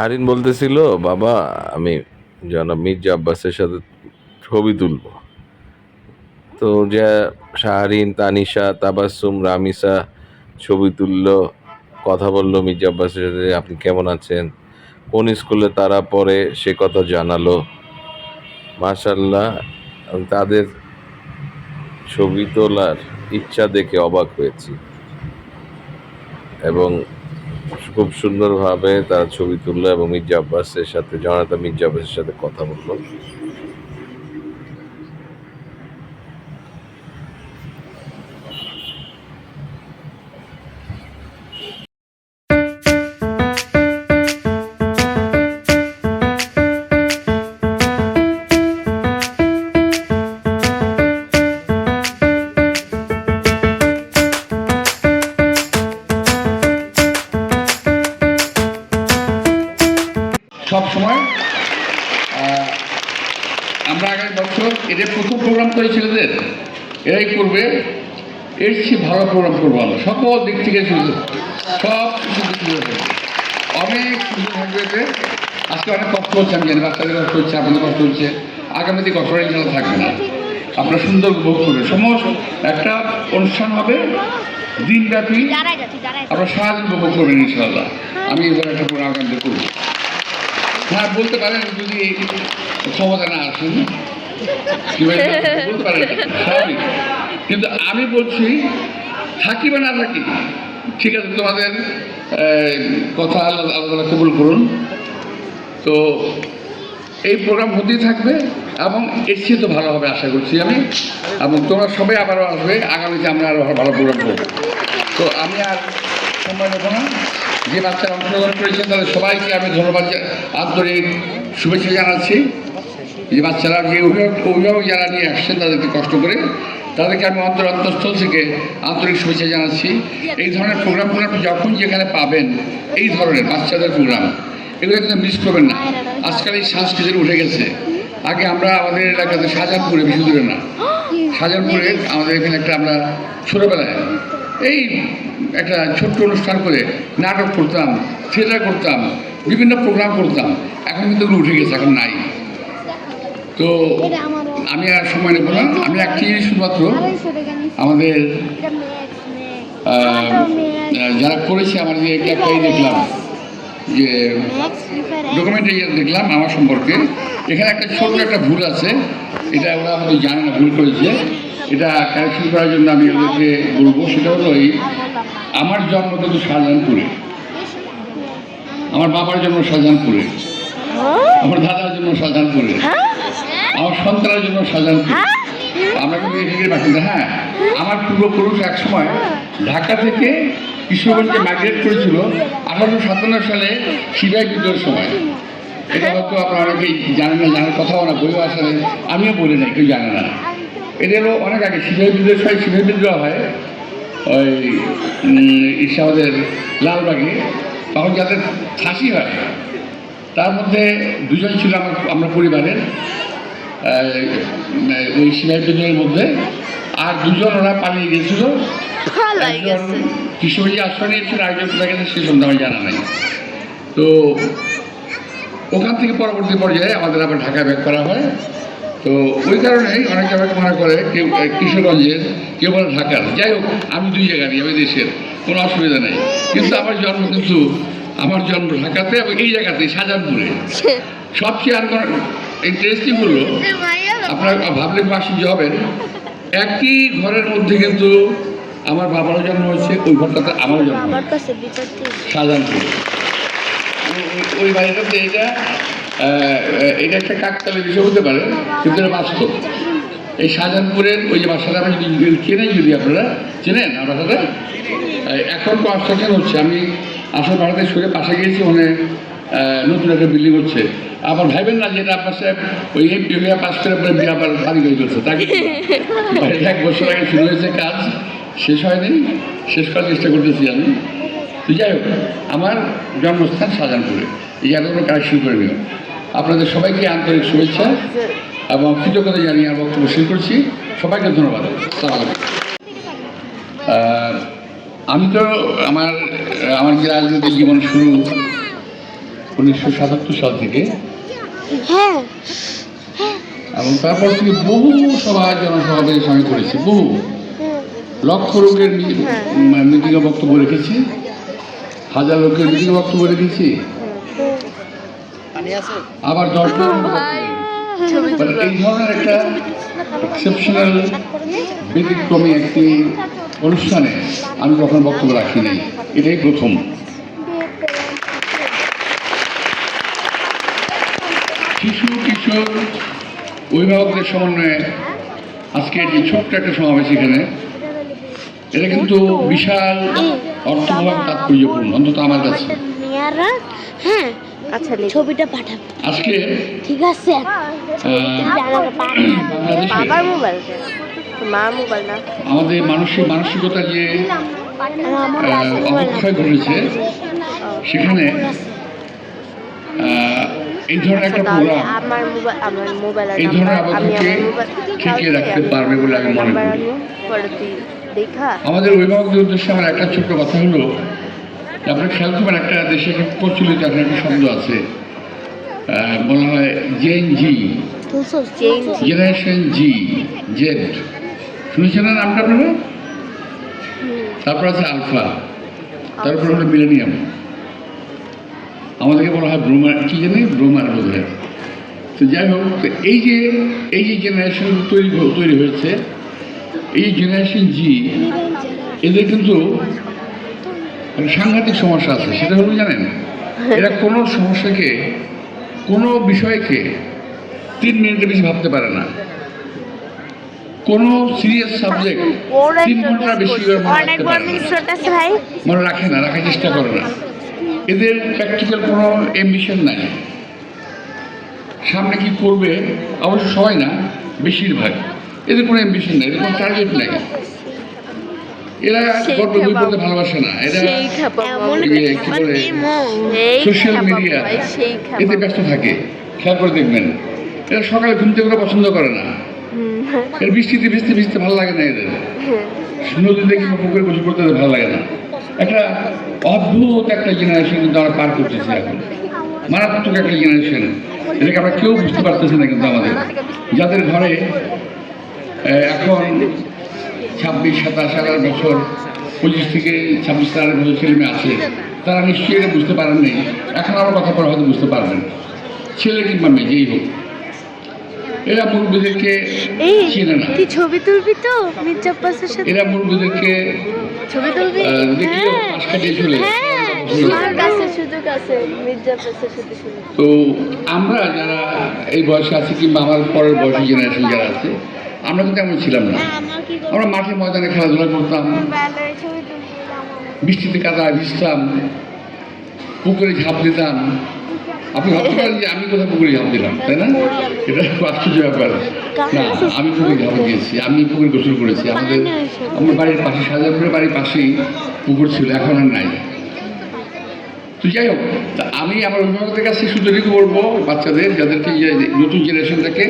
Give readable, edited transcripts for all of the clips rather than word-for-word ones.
শাহরিন বলতেছিল, বাবা আমি জনাব মির্জা আব্বাসের সাথে ছবি তুলবো। তো যে শাহরিন, তানিশা, তাবাসসুম, রামিসা ছবি তুললো, কথা বললো মির্জা আব্বাসের সাথে, আপনি কেমন আছেন, কোন স্কুলে তারা পড়ে সে কথা জানালো। মাশাল্লাহ, আমি তাদের ছবি তোলার ইচ্ছা দেখে অবাক হয়েছি এবং খুব সুন্দরভাবে তারা ছবি তুললো এবং মির্জা আব্বাসের সাথে, জনতা মির্জা আব্বাসের সাথে কথা বললো। সব সময় আমরা আগামী বছর এটা প্রথম প্রোগ্রাম করে ছেলেদের এরাই করবে, এর চেয়ে ভালো প্রোগ্রাম করবো আমরা সকল দিক থেকে শুরু, সব কিছু সুন্দর হবে, অনেক সুন্দর থাকবে। এতে আজকে অনেক কষ্ট হচ্ছে, আমি জানি বাচ্চাদের কষ্ট হচ্ছে, আপনাদের কষ্ট হচ্ছে, আগামীতে কষ্ট ইনশাল্লাহ থাকবে না। আপনারা সুন্দর উপভোগ করবে। সমস্ত একটা অনুষ্ঠান হবে দিনব্যাপী, আপনারা সারাদিন উপভোগ করবেন ইনশাল্লাহ। আমি এবার একটা প্রোগ্রাম আগামীতে করবো। হ্যাঁ, বলতে পারেন যদি ক্ষমতা না আসেন, বলতে পারেন স্বাভাবিক, কিন্তু আমি বলছি থাকি বা না থাকি, ঠিক আছে, তোমাদের কথা আলাদা কবুল করুন। তো এই প্রোগ্রাম হতেই থাকবে এবং এর চেয়ে তো ভালো হবে আশা করছি আমি, এবং তোমরা সবাই আবারও আসবে, আগামীতে আমরা আরও ভালো প্রোগ্রাম করবো। তো আমি আর সময় নেব না, যে বাচ্চারা অংশগ্রহণ করেছেন তাদের সবাইকে আমি ধন্যবাদ, আন্তরিক শুভেচ্ছা জানাচ্ছি। যে বাচ্চারা, যে অভিভাবক যারা নিয়ে আসছেন তাদেরকে কষ্ট করে, তাদেরকে আমি অন্তঃস্থল থেকে আন্তরিক শুভেচ্ছা জানাচ্ছি। এই ধরনের প্রোগ্রামগুলো আপনি যখন যেখানে পাবেন, এই ধরনের বাচ্চাদের প্রোগ্রাম, এগুলো কিন্তু মিস করবেন না। আজকাল এই সংস্কৃতি উঠে গেছে। আগে আমরা আমাদের এলাকাতে শাহজাহানপুরে, বেশি দূরে না, শাহজাহানপুরে আমাদের এখানে একটা, আমরা ছোটোবেলায় এই একটা ছোট্ট অনুষ্ঠান করে নাটক করতাম, থিয়েটার করতাম, বিভিন্ন প্রোগ্রাম করতাম। এখন কিন্তু ওগুলো উঠে গেছে, এখন নাই। তো আমি আর সময় নেব না, আমি একটি জিনিস শুধুমাত্র আমাদের যারা করেছে, আমার যে একটাই দেখলাম যে ডকুমেন্টারি দেখলাম আমার সম্পর্কে, এখানে একটা ছোট্ট একটা ভুল আছে, এটা ওরা হয়তো জানে না ভুল করেছে, এটা কারেকশন করার জন্য আমি ওদেরকে বলবো। সেটা হলো আমার জন্ম কিন্তু শাহজাহানপুরে, আমার বাবার জন্ম শাহজাহানপুরে, আমার দাদার জন্য শাহজাহানপুরে, আমার সন্তানের জন্য শাহজাহানপুরে, আমরা কিন্তু এখানে বাসিন্দা। হ্যাঁ, আমার পূর্বপুরুষ এক সময় ঢাকা থেকে কিশোরগঞ্জে মাইগ্রেট করেছিল 1857 সালে সিপাহী বিদ্রোহের সময়। এটা হয়তো আপনারা অনেকেই জানেন না, জানার কথাও না, বইও আসলে আমিও বলি নাই, কেউ জানে না। এদেরও অনেক আগে সিপাহী বিদ্রোহের সময়, সিপাহী বিদ্রোহ হয় ওই আমাদের লালবাগে, তখন যাদের ফাঁসি হয় তার মধ্যে দুজন ছিল আমরা পরিবারের, ওই সিপাহী বিদ্রোহের মধ্যে, আর দুজন ওরা পালিয়ে গিয়েছিল। একজন কিশোরী আশ্রয় নিয়েছিল, আরেকজন কোথায় গেছে সে সন্ধ্যা আমার জানা নাই। তো ওখান থেকে পরবর্তী পর্যায়ে আমাদের আবার ঢাকায় ব্যাক করা হয়। তো ওই কারণেই অনেকে আমাকে মনে করে কেউ কিশোরগঞ্জের, কেউ বলে ঢাকার। যাই হোক, আমি দুই জায়গারই, আমি দেশের, কোনো অসুবিধা নেই। কিন্তু আমার জন্ম ঢাকাতে এবং এই জায়গাতেই শাহজাহানপুরে। সবচেয়ে আর ইন্টারেস্টিং হলো, আপনারা ভাবলে আশ্চর্য হবেন, একই ঘরের মধ্যে কিন্তু আমার বাবারও জন্ম হয়েছে, ওই ঘরটাতে আমারও জন্ম হয়েছে, শাহজাহানপুরে। ওই বাড়িটাতে এটা একটা কাকতালীয় বিষয় হতে পারে, কিন্তু এটা বাস্তব। এই শাহজাহানপুরের ওই যে বাসাটা আমি চেনেন, যদি আপনারা চেনেন আমার বাসাটা, এখন কনস্ট্রাকশন হচ্ছে। আমি আসল ভাড়াতে সরে পাশে গিয়েছি, ওখানে নতুন একটা বিল্ডিং হচ্ছে। আবার ভাইবেন না যেটা আপনার সাহেব ওই এমপি হয়ে পাশ করে পরে আবার বাড়ি তৈরি করছে, তাকে 1 বছর আগে শুরু হয়েছে, কাজ শেষ হয়নি, শেষ করার চেষ্টা করতেছি আমি। তো যাই হোক, আমার জন্মস্থান শাহজাহানপুরে, এই জায়গাগুলো কারেকশন করে নিও। আপনাদের সবাইকে আন্তরিক শুভেচ্ছা এবং কৃতজ্ঞতা জানিয়ে আমার বক্তব্য শেষ করছি। সবাইকে ধন্যবাদ। আমি তো আমার যে রাজনৈতিক জীবন শুরু 1977 সাল থেকে, হ্যাঁ এবং তারপর থেকে বহু সভা জনসমাবেশ আমি করেছি, বহু লক্ষ লোকের মিটিংয়ে বক্তব্য রেখেছি, হাজার লোকের মিটিংয়ে বক্তব্য রেখেছি, আবার 10 এই ধরনের একটা এক্সেপশনাল ব্যতিক্রমী একটি অনুষ্ঠানে আমি কখনো বক্তব্য রাখিনি, এটাই প্রথম। শিশু কিশোর অভিভাবকদের সমন্বয়ে আজকে যে ছোট্ট একটা সমাবেশ এখানে, এটা কিন্তু বিশাল অর্থবহ তাৎপর্যপূর্ণ, অন্তত আমার কাছে। হ্যাঁ আচ্ছা ছবিটা পাঠাবো আজকে ঠিক আছে। বাবার মোবাইল, মার মোবাইল না, আমাদের মানসিকতা যে অবক্ষয় ঘটেছে, সেখানে এই ধরনের একটা প্রোগ্রাম এই ধরনের আবহাওয়াকে ঠেকিয়ে রাখতে পারবে বলে আমি মনে করি। আমাদের অভিভাবকদের উদ্দেশ্যে আমার একটা ছোট্ট কথা হলো, আপনার খেয়াল করবেন, একটা দেশে প্রচলিত একটা শব্দ আছে, বলা হয় জেন জি, জেনারেশন জি, জেড, শুনেছেন না নামটা আপনারা? তারপর আছে আলফা, তারপর হলো মিলেনিয়াম, আমাদেরকে বলা হয় ব্রোমার, কি জানি ব্রোমার বোধ হয়। তো যাই হোক, তো এই যে জেনারেশন তৈরি হয়েছে, এই জেনারেশন জি, এদের কিন্তু সাংঘাতিক সমস্যা আছে। সেটা হলো জানেন, এরা কোনো সমস্যাকে, কোনো বিষয়কে 3 মিনিটের বেশি ভাবতে পারে না। কোনো সিরিয়াস সাবজেক্ট 3 ঘন্টার বেশি মনে রাখে না, রাখার চেষ্টা করে না। এদের প্র্যাকটিক্যাল কোনো অ্যাম্বিশন নাই, সামনে কি করবে, অবশ্য সবাই না, বেশিরভাগ এদের কোনো অ্যাম্বিশন নাই, এদের কোনো টার্গেট নাই। এরা গল্প বই পড়তে ভালোবাসে না, এরা কি বলে সোশ্যাল মিডিয়া এতে ব্যস্ত থাকে। খেয়াল করে দেখবেন, এরা সকালে ঘুম থেকে ওরা পছন্দ করে না, এর বৃষ্টিতে ভিজতে ভিজতে ভালো লাগে না, এদের নদীতে কিংবা পুকুরে গোসল করতে ভালো লাগে না। একটা অদ্ভুত একটা জেনারেশন কিন্তু আমরা পার করতেছি এখন, মারাত্মক একটা জেনারেশন। এটাকে আমরা কেউ বুঝতে পারতেছি না, কিন্তু আমাদের যাদের ঘরে এখন 26, 27, 28 বছর, 25 থেকে 26, 28 বছর ছেলে মেয়ে আছে, তারা নিশ্চয়ই এটা বুঝতে পারেন নি। এখন আমার কথা পরে হয়তো বুঝতে পারবেন, ছেলে কিংবা মেয়ে যেই হোক, এরা মুরব্বীদেরকে চেনে না। ছবি তুলবি তো মির্জাব্বাসের সাথে? এরা মুরব্বীদেরকে ছবি তুলবি, দেখলেও পাশ কাটিয়ে চলে। তো আমরা যারা এই বয়সে আছি, কিংবা আমার পরের বয়সী জেনারেশন যারা আছে, আমরা তো তেমন ছিলাম না। আমরা মাঠে ময়দানে খেলাধুলা করতাম, বৃষ্টিতে কাদায় ভিজতাম, পুকুরে ঝাঁপ দিতাম। আপনি ভাবতে পারেন যে আমি কোথায় পুকুরে ঝাঁপ দিলাম, তাই না? এটা খুব আশ্চর্য ব্যাপার। না, আমি পুকুরে ঝাঁপ দিয়েছি, আমি পুকুরে গোসল করেছি। আমার বাড়ির পাশে, শাহজাহানপুরের বাড়ির পাশেই পুকুর ছিল, এখন আর নাই। তো যাই হোক, আমি আমার অভিভাবকদের কাছে শুধু এটুকু বলবো, বাচ্চাদের, যাদেরকে নতুন জেনারেশনটাকে,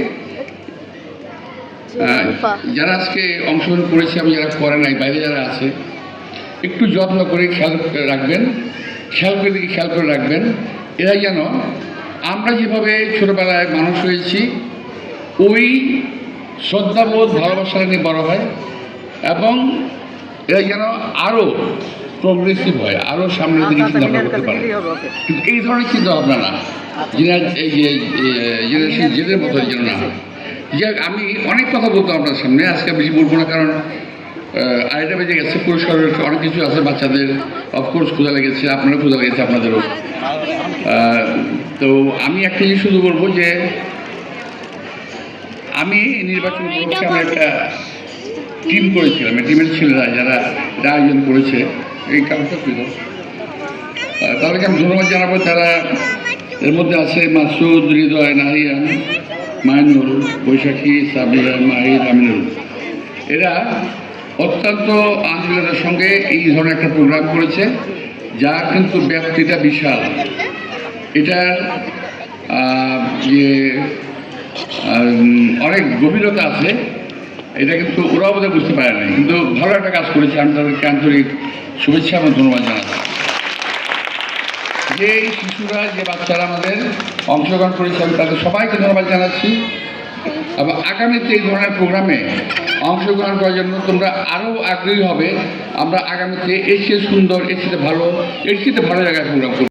যারা আজকে অংশগ্রহণ করেছে, আমি যারা করে নাই, বাইরে যারা আছে, একটু যত্ন করে খেয়াল রাখবেন, খেয়াল করে রাখবেন, এরা যেন আমরা যেভাবে ছোটোবেলায় মানুষ হয়েছি ওই শ্রদ্ধাবোধ, ভালোবাসা নিয়ে বড় হয়, এবং এরা যেন আরও প্রোগ্রেসিভ হয়, আরও সামনের দিকে চিন্তাভাবনা করতে পারে। কিন্তু এই ধরনের চিন্তাভাবনা না, এই যে জেনারেশন জেদের মতো যেন না হয়। যে আমি অনেক কথা বলতাম আপনার সামনে, আজকে বেশি বলবো না, কারণ আড়াইটা বেজে গেছে। পুরস্কারের অনেক কিছু আছে, বাচ্চাদের অফকোর্স ক্ষুধা লেগেছে, আপনারও ক্ষুধা লেগেছে, আপনাদেরও। তো আমি একটা জিনিস শুধু বলবো যে আমি নির্বাচন উপলক্ষে আমরা একটা টিম করেছিলাম, এই টিমের ছেলেরা যারা এটা আয়োজন করেছে, এই কাজটা ছিল, তাদেরকে আমি ধন্যবাদ জানাবো। তারা এর মধ্যে আছে মাসুদ, হৃদয়, নাহিয়ান, মাইনুল, বৈশাখী, সাবিয়া, মাহির, আমিনুল। এরা অত্যন্ত আন্তরিকতার সঙ্গে এই ধরনের একটা প্রোগ্রাম করেছে, যা কিন্তু ব্যাপ্তিটা বিশাল। এটার যে অনেক গভীরতা আছে, এটা কিন্তু ওরাও বোধহয় বুঝতে পারে না, কিন্তু ভালো একটা কাজ করেছে। আমি তাদেরকে আন্তরিক শুভেচ্ছা এবং ধন্যবাদ জানাচ্ছি। যে শিশুরা যে বাচ্চারা আমাদের অংশগ্রহণ করেছে আমি তাদের সবাইকে ধন্যবাদ জানাচ্ছি এবং আগামীতে এই ধরনের প্রোগ্রামে অংশগ্রহণ করার জন্য তোমরা আরও আগ্রহী হবে। আমরা আগামীতে এর চেয়ে সুন্দর, এর চেয়ে ভালো জায়গায় প্রোগ্রাম করব।